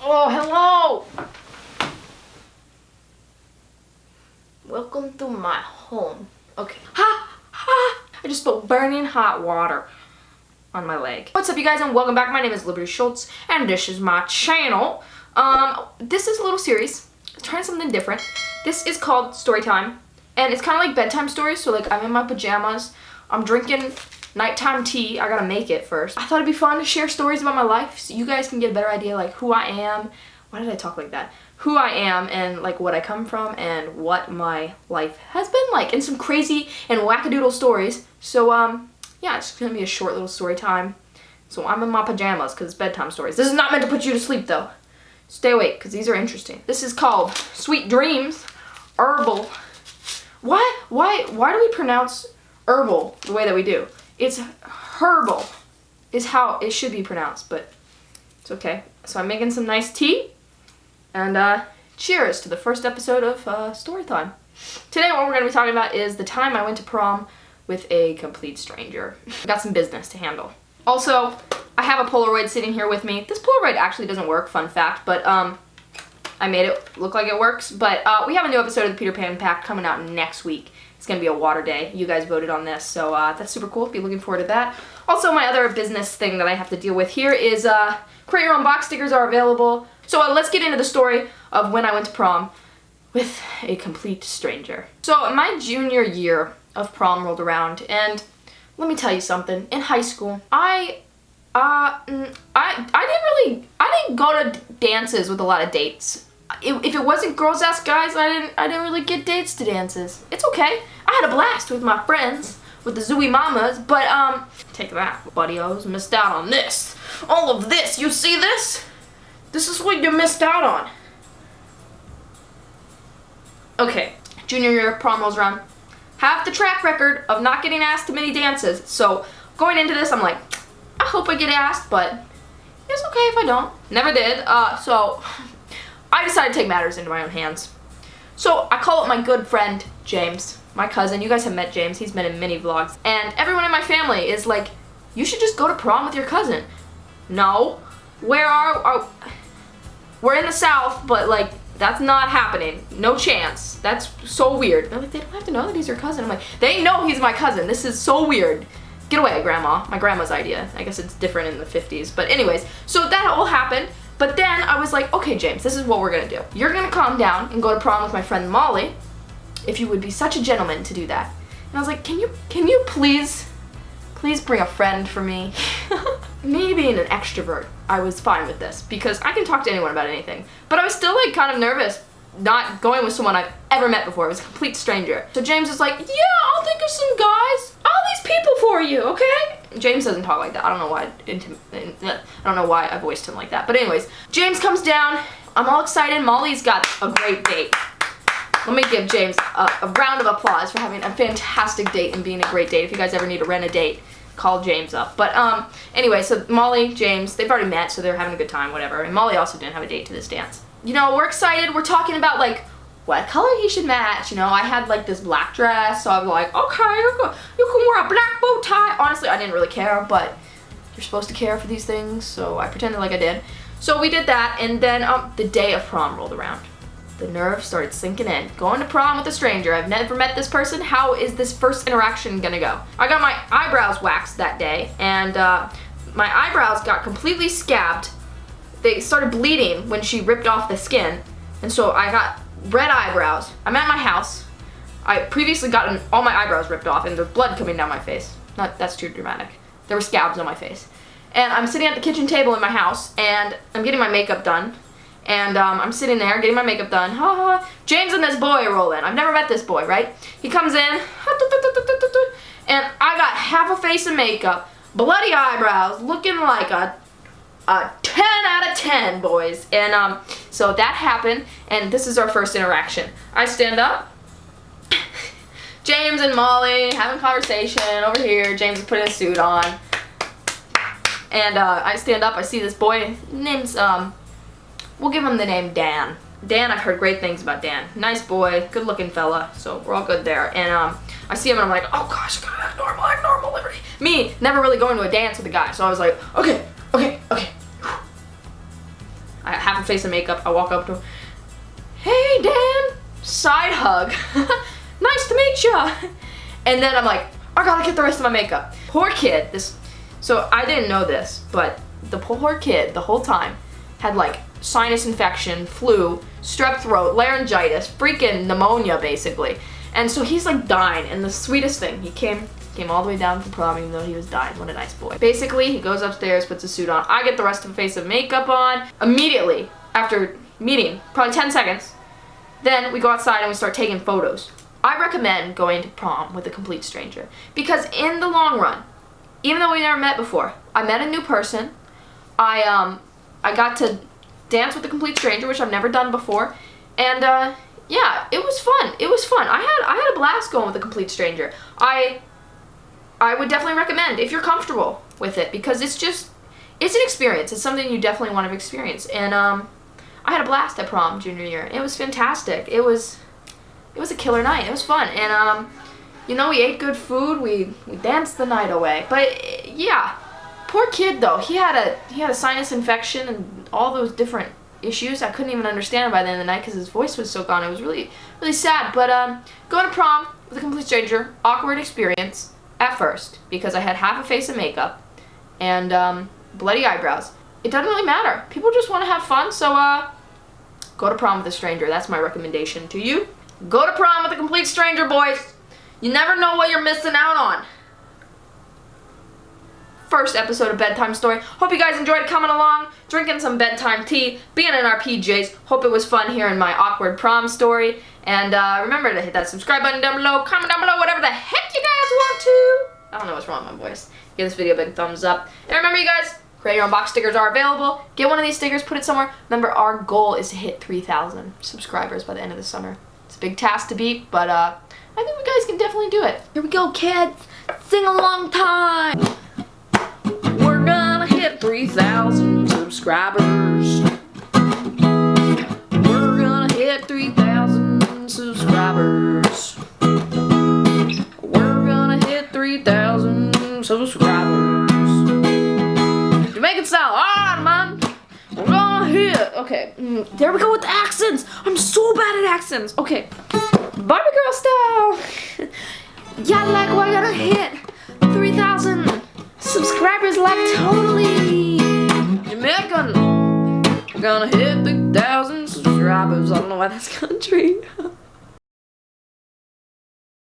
Oh, hello! Welcome to my home. Okay. Ha! Ha! I just spilled burning hot water on my leg. What's up, you guys, and welcome back. My name is Liberty Schultz, and this is my channel. This is a little series. Trying something different. This is called Storytime, and it's kind of like bedtime stories. So, like, I'm in my pajamas. I'm drinking nighttime tea. I gotta make it first. I thought it'd be fun to share stories about my life so you guys can get a better idea, like, who I am. Why did I talk like that? Who I am and, like, what I come from and what my life has been like, and some crazy and wackadoodle stories. So, yeah, it's gonna be a short little story time. So I'm in my pajamas because it's bedtime stories. This is not meant to put you to sleep, though. Stay awake because these are interesting. This is called Sweet Dreams, Herbal. Why do we pronounce herbal the way that we do? It's herbal is how it should be pronounced, but it's okay. So I'm making some nice tea, and cheers to the first episode of Storytime. Today what we're going to be talking about is the time I went to prom with a complete stranger. I got some business to handle. Also, I have a Polaroid sitting here with me. This Polaroid actually doesn't work, fun fact, but I made it look like it works. But we have a new episode of the Peter Pan Pack coming out next week. It's going to be a water day. You guys voted on this, so that's super cool. Be looking forward to that. Also, my other business thing that I have to deal with here is create your own box stickers are available. So let's get into the story of when I went to prom with a complete stranger. So my junior year of prom rolled around, and let me tell you something. In high school, I didn't go to dances with a lot of dates. If it wasn't girls ask guys, I didn't really get dates to dances. It's okay. I had a blast with my friends, with the Zooey Mamas, but take that, buddy-os, missed out on this. All of this, you see this? This is what you missed out on. Okay, junior year, prom rolls around. Have the track record of not getting asked to many dances, so going into this, I'm like, I hope I get asked, but it's okay if I don't. Never did, so I decided to take matters into my own hands. So I call up my good friend, James, my cousin. You guys have met James. He's been in many vlogs. And everyone in my family is like, you should just go to prom with your cousin. No. We're in the South, but, like, that's not happening. No chance. That's so weird. They're like, they don't have to know that he's your cousin. I'm like, they know he's my cousin. This is so weird. Get away, Grandma. My grandma's idea. I guess it's different in the 50s. But anyways, so that all happened. But then I was like, okay, James, this is what we're gonna do. You're gonna calm down and go to prom with my friend Molly, if you would be such a gentleman to do that. And I was like, can you please bring a friend for me? Me being an extrovert, I was fine with this because I can talk to anyone about anything. But I was still, like, kind of nervous not going with someone I've ever met before. It was a complete stranger. So James is like, yeah, I'll think of some guys. All these people for you, okay? James doesn't talk like that. I don't know why I voiced him like that. But anyways, James comes down. I'm all excited. Molly's got a great date. Let me give James a round of applause for having a fantastic date and being a great date. If you guys ever need to rent a date, call James up. But anyway, so Molly, James, they've already met, so they're having a good time, whatever. And Molly also didn't have a date to this dance. You know, we're excited. We're talking about, like, what color he should match. You know, I had, like, this black dress, so I was like, okay, you can wear a black bow tie. Honestly, I didn't really care, but you're supposed to care for these things, so I pretended like I did. So we did that, and then the day of prom rolled around. The nerves started sinking in. Going to prom with a stranger. I've never met this person. How is this first interaction gonna go? I got my eyebrows waxed that day, and my eyebrows got completely scabbed. They started bleeding when she ripped off the skin, and so I got red eyebrows. I'm at my house. I previously gotten all my eyebrows ripped off, and there's blood coming down my face. That's too dramatic. There were scabs on my face. And I'm sitting at the kitchen table in my house, and I'm getting my makeup done. And I'm sitting there getting my makeup done. Ha ha. James and this boy roll in. I've never met this boy, right? He comes in, and I got half a face of makeup, bloody eyebrows, looking like a 10 out of 10, boys. And so that happened, and this is our first interaction. I stand up. James and Molly having conversation over here. James is putting a suit on. And I stand up. I see this boy. Name's we'll give him the name Dan. Dan, I've heard great things about Dan. Nice boy, good looking fella, so we're all good there. And I see him and I'm like, oh gosh, I gotta act normal, Liberty. Me, never really going to a dance with a guy, so I was like, okay. half a face of makeup. I walk up to him. Hey, Dan. Side hug. Nice to meet ya. And then I'm like, I gotta get the rest of my makeup. Poor kid. So I didn't know this, but the poor kid the whole time had like sinus infection, flu, strep throat, laryngitis, freaking pneumonia basically. And so he's like dying, and the sweetest thing, he came all the way down from prom even though he was dying. What a nice boy. Basically, he goes upstairs, puts a suit on. I get the rest of a face of makeup on. Immediately, after meeting, probably 10 seconds, then we go outside and we start taking photos. I recommend going to prom with a complete stranger because in the long run, even though we never met before, I met a new person. I got to dance with a complete stranger, which I've never done before, and yeah, it was fun. It was fun. I had a blast going with a complete stranger. I would definitely recommend if you're comfortable with it because it's an experience. It's something you definitely want to experience. And I had a blast at prom junior year. It was fantastic. It was a killer night. It was fun. And you know, we ate good food. We danced the night away. But yeah, poor kid though. He had a sinus infection and all those different issues. I couldn't even understand him by the end of the night because his voice was so gone. It was really, really sad. But going to prom with a complete stranger, awkward experience at first because I had half a face of makeup and bloody eyebrows. It doesn't really matter. People just want to have fun, so go to prom with a stranger. That's my recommendation to you. Go to prom with a complete stranger, boys. You never know what you're missing out on. First episode of Bedtime Story. Hope you guys enjoyed coming along, drinking some bedtime tea, being in our PJs. Hope it was fun hearing my awkward prom story. And remember to hit that subscribe button down below, comment down below, whatever the heck you guys want to. I don't know what's wrong with my voice. Give this video a big thumbs up. And remember, you guys, create your own box stickers are available. Get one of these stickers, put it somewhere. Remember, our goal is to hit 3,000 subscribers by the end of the summer. It's a big task to beat, but I think you guys can definitely do it. Here we go, kids. Sing along time. We're gonna hit 3,000 subscribers. We're gonna hit 3,000 subscribers. We're gonna hit 3,000 subscribers. Jamaican style, alright, man. We're gonna hit. Okay, there we go with the accents. I'm so bad at accents. Okay, Barbie girl style. Yeah, like we're gonna hit 3,000 subscribers, like totally Jamaican. We're gonna hit 3,000 subscribers. I don't know why that's country.